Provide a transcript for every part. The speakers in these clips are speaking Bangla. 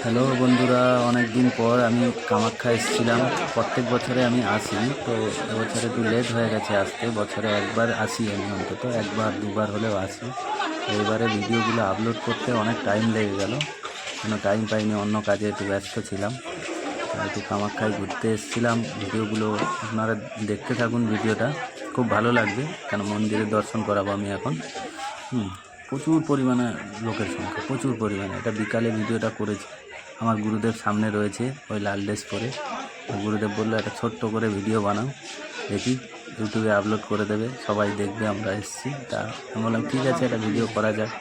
হ্যালো বন্ধুরা, অনেক দিন পর আমি কামাখ্যা এসেছিলাম। প্রত্যেক বছরে আমি আসি, তো এবছরে একটু লেট হয়ে গেছে আসতে। বছরে একবার আসি আমি, অন্তত একবার দুবার হলেও আসি। তো এবারে ভিডিওগুলো আপলোড করতে অনেক টাইম লেগে গেল, কোনো টাইম পাইনি, অন্য কাজে একটু ব্যস্ত ছিলাম। তো একটু কামাখ্যায় ঘুরতে এসেছিলাম। ভিডিওগুলো আপনারা দেখতে থাকুন, ভিডিওটা খুব ভালো লাগবে, কেন মন্দিরের দর্শন করাবো আমি এখন। প্রচুর পরিমাণে লোকের সংখ্যা, প্রচুর পরিমাণে। এটা বিকালে ভিডিওটা করেছি, আমার গুরুদেব সামনে রয়েছে ওই লাল ড্রেস পরে। গুরুদেব বললো একটা ছোট্ট করে ভিডিও বানাও, দেখি ইউটিউবে আপলোড করে দেবে, সবাই দেখবে আমরা এসেছি। তা আমি বললাম ঠিক আছে, একটা ভিডিও করা যাক।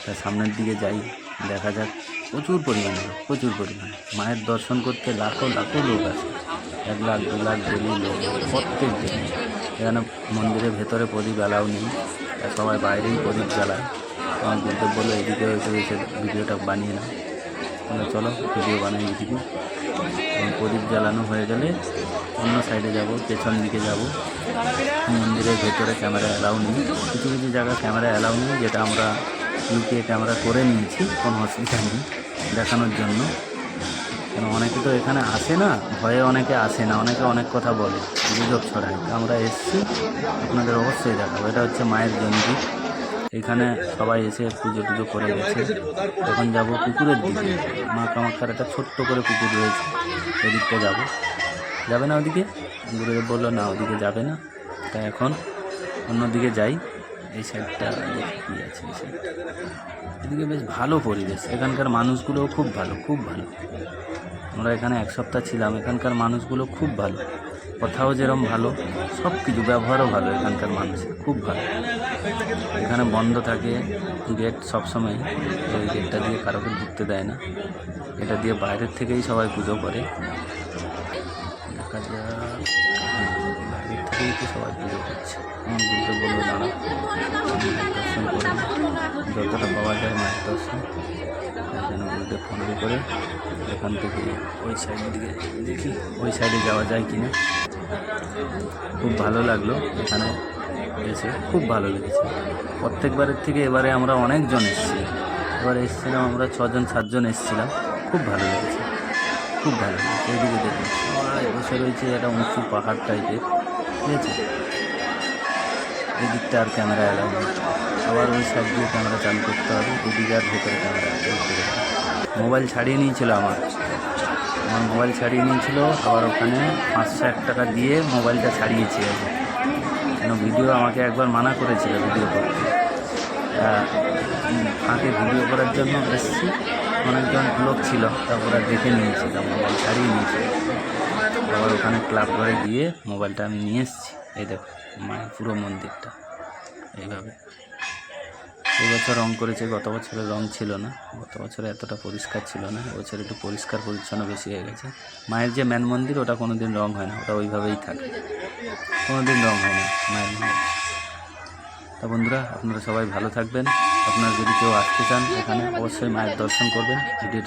তা সামনের দিকে যাই, দেখা যাক। প্রচুর পরিমাণে, প্রচুর পরিমাণে মায়ের দর্শন করতে লাখো লাখো লোক আছে। 1 লাখ 2 লাখ ডেলি লোক প্রত্যেক দিন। এখানে মন্দিরের ভেতরে প্রদীপ অ্যালাউ নেই, সবাই বাইরেই প্রদীপ জ্বালায়। আমার গুরুদেব বললো এদিকে এসে ভিডিওটা বানিয়ে নাও। চলো ভিডিও বানাই এদিকে। এবং প্রদীপ জ্বালানো হয়ে গেলে অন্য সাইডে যাব, পেছন দিকে যাব। মন্দিরের ভেতরে ক্যামেরা অ্যালাউ নেই, কিছু কিছু জায়গা ক্যামেরা অ্যালাউ নেই, যেটা আমরা লুকিয়ে ক্যামেরা করে নিয়েছি, কোনো অসুবিধা নেই দেখানোর জন্য। কেন অনেকে তো এখানে আসে না, ভয়ে অনেকে আসে না, অনেকে অনেক কথা বলে, গুজব ছড়ায়। আমরা এসেছি, আপনাদের অবশ্যই দেখাবো। এটা হচ্ছে মায়ের জন্মদিন। এখানে সবাই এসে পুজো টুজো করে গেছে। এখন যাব পুকুরের দিকে। মা কামাখ্যার একটা ছোট্ট করে পুকুর রয়েছে, ওদিকটা যাব। যাবে না ওদিকে? গুরুদেব বললো না, ওদিকে যাবে না। তাই এখন অন্যদিকে যাই। এই সাইডটা দেখি কী আছে। এই সাইডটা এদিকে বেশ ভালো পরিবেশ, এখানকার মানুষগুলোও খুব ভালো, খুব ভালো। আমরা এখানে 1 সপ্তাহ ছিলাম, এখানকার মানুষগুলো খুব ভালো, কথাও যেরকম ভালো, সব কিছু ব্যবহারও ভালো। এখানকার মানুষের খুব ভালো। এখানে বন্ধ থাকে গেট সবসময়, ওই গেটটা দিয়ে কারোকে ঢুকতে দেয় না, এটা দিয়ে বাইরের থেকেই সবাই পুজো করে। দেখা যাক, বাইরের থেকেই তো সবাই পুজো করছে। আমার গুরুদেব বললো দাঁড়া, দর্শন করে যতটা পাওয়া যায় মায়ের দর্শন। এখানে গুরুদেব ফোন করে এখান থেকে ওই সাইডের দিকে দেখি, ওই সাইডে যাওয়া যায় কি না। খুব ভালো লাগলো এখানে এসে, খুব ভালো লেগেছে। প্রত্যেকবারের থেকে এবারে আমরা অনেকজন এসেছি। এবারে এসেছিলাম আমরা 6 জন 7 জন এসেছিলাম। খুব ভালো লেগেছে, খুব ভালো লেগেছে। এইদিকে দেখুন সবাই বসে রয়েছে, একটা উঁচু পাহাড় টাইপের, ঠিক আছে। এই দিকটা আর ক্যামেরা অ্যালাউ নেই, আবার ওই সাইড দিয়ে ক্যামেরা চালু করতে হবে। এদিকে আর ভেতরে ক্যামেরা করতে হবে। মোবাইল ছাড়িয়ে নিয়েছিল আমার মোবাইল ছাড়িয়ে নিয়েছিল, আবার ওখানে 501 টাকা দিয়ে মোবাইলটা ছাড়িয়েছি আমি। কেন ভিডিও আমাকে একবার মানা করেছিল ভিডিও করতে, ফাঁকে ভিডিও করার জন্য এসেছি। অনেকজন লোক ছিল, তারপরে দেখে নিয়েছিলাম, মোবাইল ছাড়িয়ে নিয়েছিল। আবার ওখানে ক্লাব ঘরে গিয়ে মোবাইলটা আমি নিয়ে এসেছি। এই দেখো মায়ের পুরো মন্দিরটা এইভাবে। এবছর রং করেছে, গত বছরে রং ছিল না, গত বছরে এতটা পরিষ্কার ছিল না, এবছর একটু পরিষ্কার পরিচ্ছন্ন বেশি হয়ে গেছে। মায়ের যে মেন মন্দির, ওটা কোনো দিন রং হয় না, ওটা ওইভাবেই থাকে, কোনো দিন রং হয় না মায়ের মন্দির। তা বন্ধুরা, আপনারা সবাই ভালো থাকবেন। আপনারা যদি কেউ আসতে চান এখানে, অবশ্যই মায়ের দর্শন করবেন। ভিডিওটি